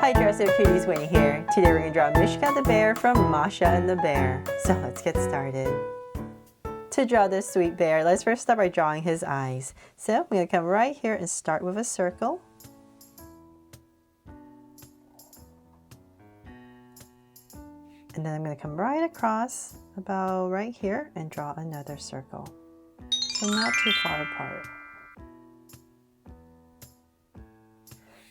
Hi Dress Up Cuties, Winnie here. Today we're going to draw Mishka the Bear from Masha and the Bear. So let's get started. To draw this sweet bear, let's first start by drawing his eyes. So I'm going to come right here and start with a circle. And then I'm going to come right across about right here and draw another circle. So not too far apart.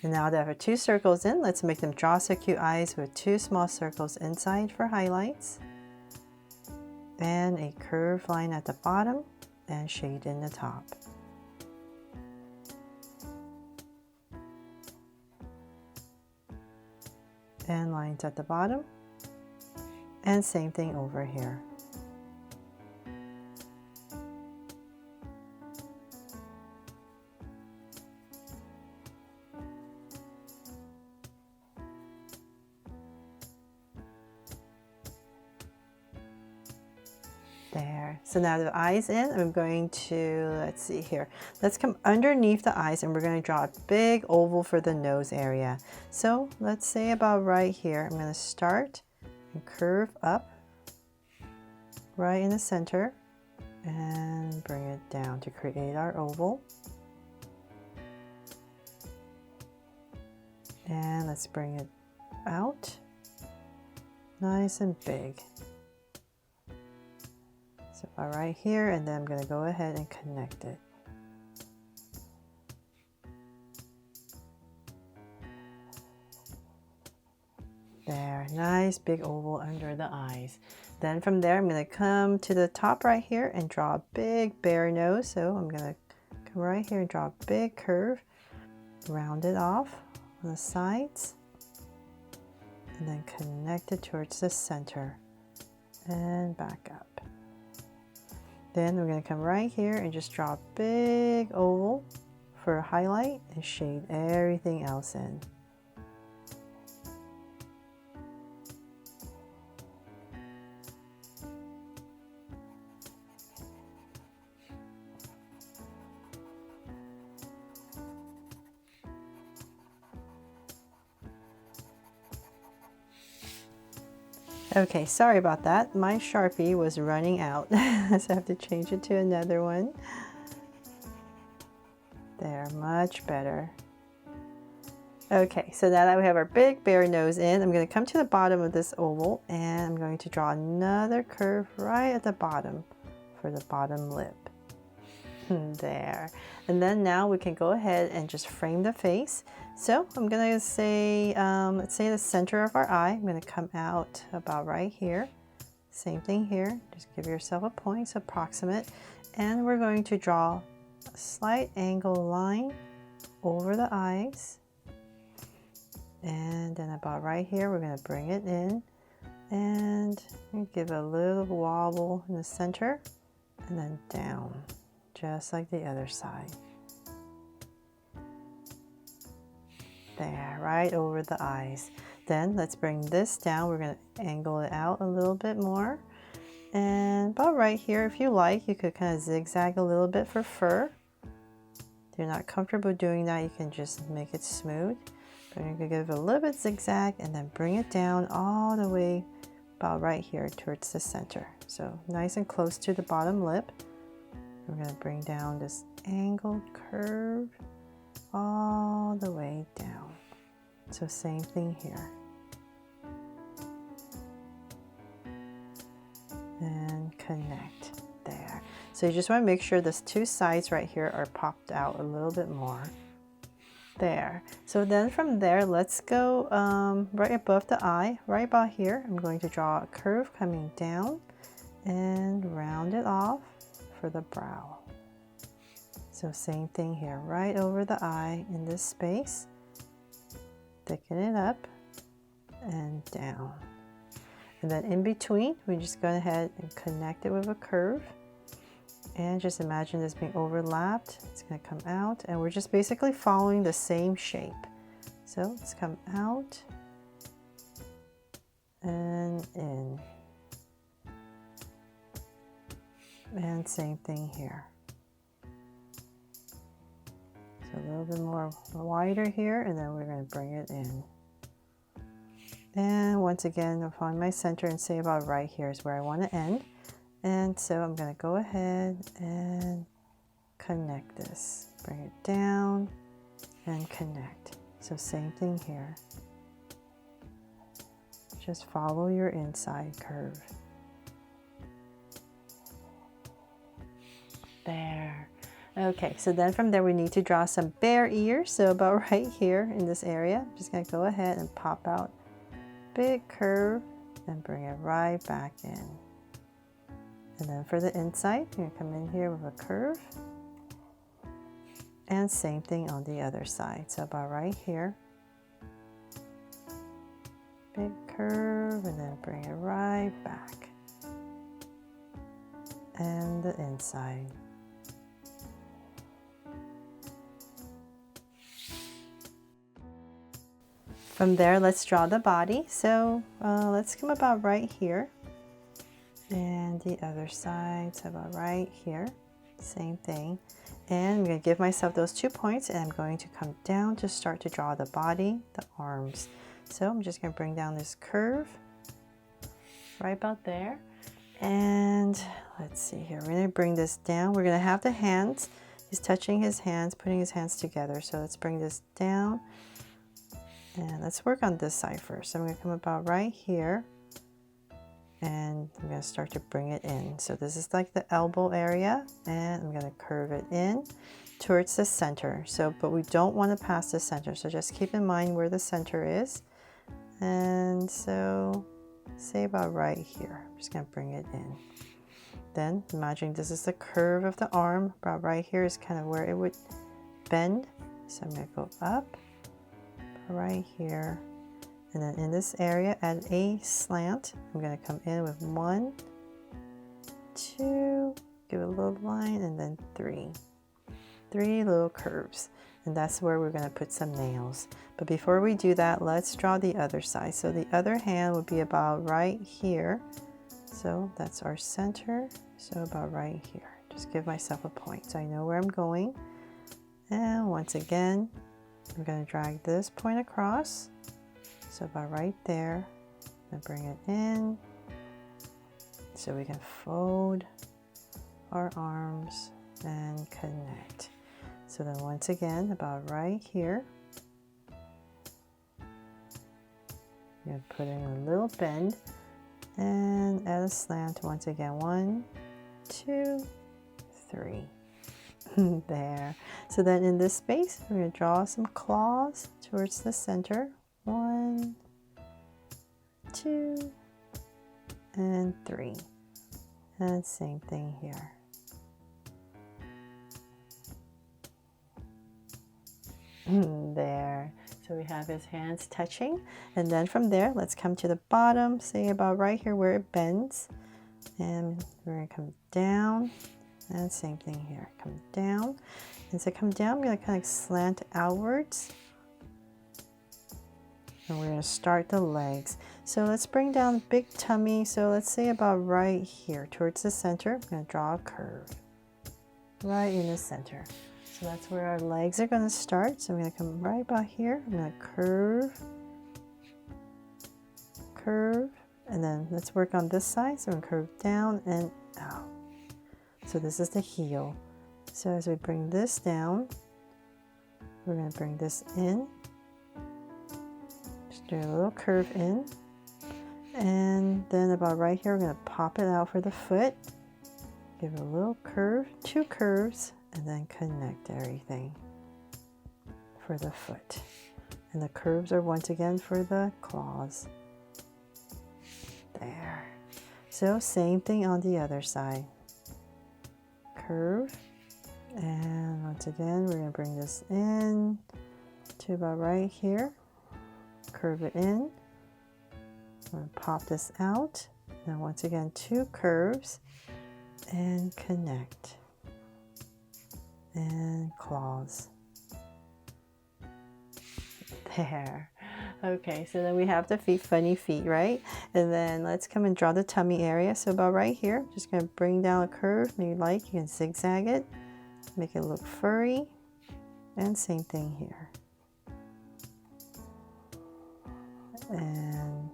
And now that I have two circles in, let's make them draw so cute eyes with two small circles inside for highlights. And a curved line at the bottom and shade in the top. And lines at the bottom. And same thing over here. There. So now the eyes in, I'm going to, let's see here. Let's come underneath the eyes and we're going to draw a big oval for the nose area. So let's say about right here, I'm going to start and curve up right in the center and bring it down to create our oval. And let's bring it out nice and big. So about right here, and then I'm going to go ahead and connect it. There, nice big oval under the eyes. Then from there, I'm going to come to the top right here and draw a big bear nose. So I'm going to come right here and draw a big curve, round it off on the sides, and then connect it towards the center and back up. Then we're going to come right here and just draw a big oval for a highlight and shade everything else in. Okay, sorry about that. My Sharpie was running out, so I have to change it to another one. There, much better. Okay, so now that we have our big bear nose in, I'm going to come to the bottom of this oval and I'm going to draw another curve right at the bottom for the bottom lip. There. And then now we can go ahead and just frame the face. So I'm going to say, let's say the center of our eye. I'm going to come out about right here. Same thing here. Just give yourself a point, it's approximate. And we're going to draw a slight angle line over the eyes. And then about right here, we're going to bring it in and give a little wobble in the center and then down. Just like the other side. There, right over the eyes. Then let's bring this down. We're going to angle it out a little bit more. And about right here, if you like, you could kind of zigzag a little bit for fur. If you're not comfortable doing that, you can just make it smooth. But you're going to give it a little bit zigzag and then bring it down all the way about right here towards the center. So nice and close to the bottom lip. We're going to bring down this angled curve all the way down. So same thing here. And connect there. So you just want to make sure these two sides right here are popped out a little bit more. There. So then from there, let's go right above the eye, right about here. I'm going to draw a curve coming down and round it off for the brow. So same thing here, right over the eye in this space. Thicken it up and down. And then in between, we just go ahead and connect it with a curve. And just imagine this being overlapped. It's going to come out and we're just basically following the same shape. So let's come out and in. And same thing here. So a little bit more wider here, and then we're going to bring it in. And once again, I'll find my center and say about right here is where I want to end. And so I'm going to go ahead and connect this. Bring it down and connect. So same thing here. Just follow your inside curve. There. Okay, so then from there we need to draw some bear ears. So about right here in this area, I'm just going to go ahead and pop out big curve and bring it right back in. And then for the inside, you're going to come in here with a curve. And same thing on the other side. So about right here, big curve, and then bring it right back. And the inside. From there, let's draw the body. So let's come about right here. And the other side, so about right here. Same thing. And I'm going to give myself those 2 points, and I'm going to come down to start to draw the body, the arms. So I'm just going to bring down this curve right about there. And let's see here. We're going to bring this down. We're going to have the hands. He's touching his hands, putting his hands together. So let's bring this down. And let's work on this side first. So I'm going to come about right here. And I'm going to start to bring it in. So this is like the elbow area. And I'm going to curve it in towards the center. So, but we don't want to pass the center. So just keep in mind where the center is. And so say about right here. I'm just going to bring it in. Then imagine this is the curve of the arm. About right here is kind of where it would bend. So I'm going to go up right here. And then in this area, add a slant. I'm going to come in with 1, 2, give it a little line, and then 3. 3 little curves. And that's where we're going to put some nails. But before we do that, let's draw the other side. So the other hand would be about right here. So that's our center. So about right here. Just give myself a point so I know where I'm going. And once again, I'm going to drag this point across. So about right there, and bring it in so we can fold our arms and connect. So then once again, about right here, you're going to put in a little bend and add a slant once again. 1, 2, 3. There. So then in this space, we're going to draw some claws towards the center. 1, 2, and 3. And same thing here. There. So we have his hands touching. And then from there, let's come to the bottom, say about right here where it bends. And we're going to come down. And same thing here. Come down. And so come down, we're going to kind of slant outwards. And we're going to start the legs. So let's bring down big tummy. So let's say about right here towards the center. I'm going to draw a curve right in the center. So that's where our legs are going to start. So I'm going to come right about here. I'm going to curve, curve, and then let's work on this side. So I'm going to curve down and out. So this is the heel. So as we bring this down, we're going to bring this in. Do a little curve in, and then about right here we're going to pop it out for the foot, give it a little curve, 2 curves, and then connect everything for the foot. And the curves are once again for the claws. There. So same thing on the other side. Curve, and once again we're going to bring this in to about right here. Curve it in. I'm going to pop this out. Now once again 2 curves and connect. And claws. There. Okay, so then we have the feet, funny feet, right? And then let's come and draw the tummy area. So about right here, just going to bring down a curve. Maybe like you can zigzag it, make it look furry. And same thing here. And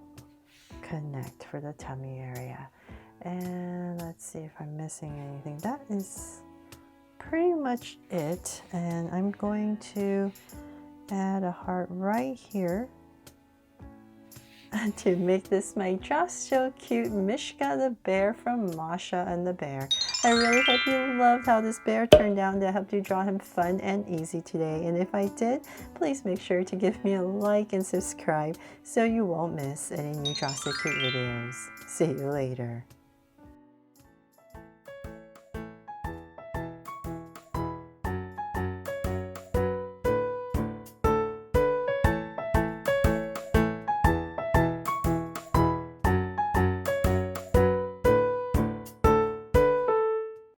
connect for the tummy area. And let's see if I'm missing anything. That is pretty much it. And I'm going to add a heart right here to make this my just so cute Mishka the Bear from Masha and the Bear. I really hope you loved how this bear turned out and I helped you draw him fun and easy today. And if I did, please make sure to give me a like and subscribe so you won't miss any new Draw So Cute videos. See you later.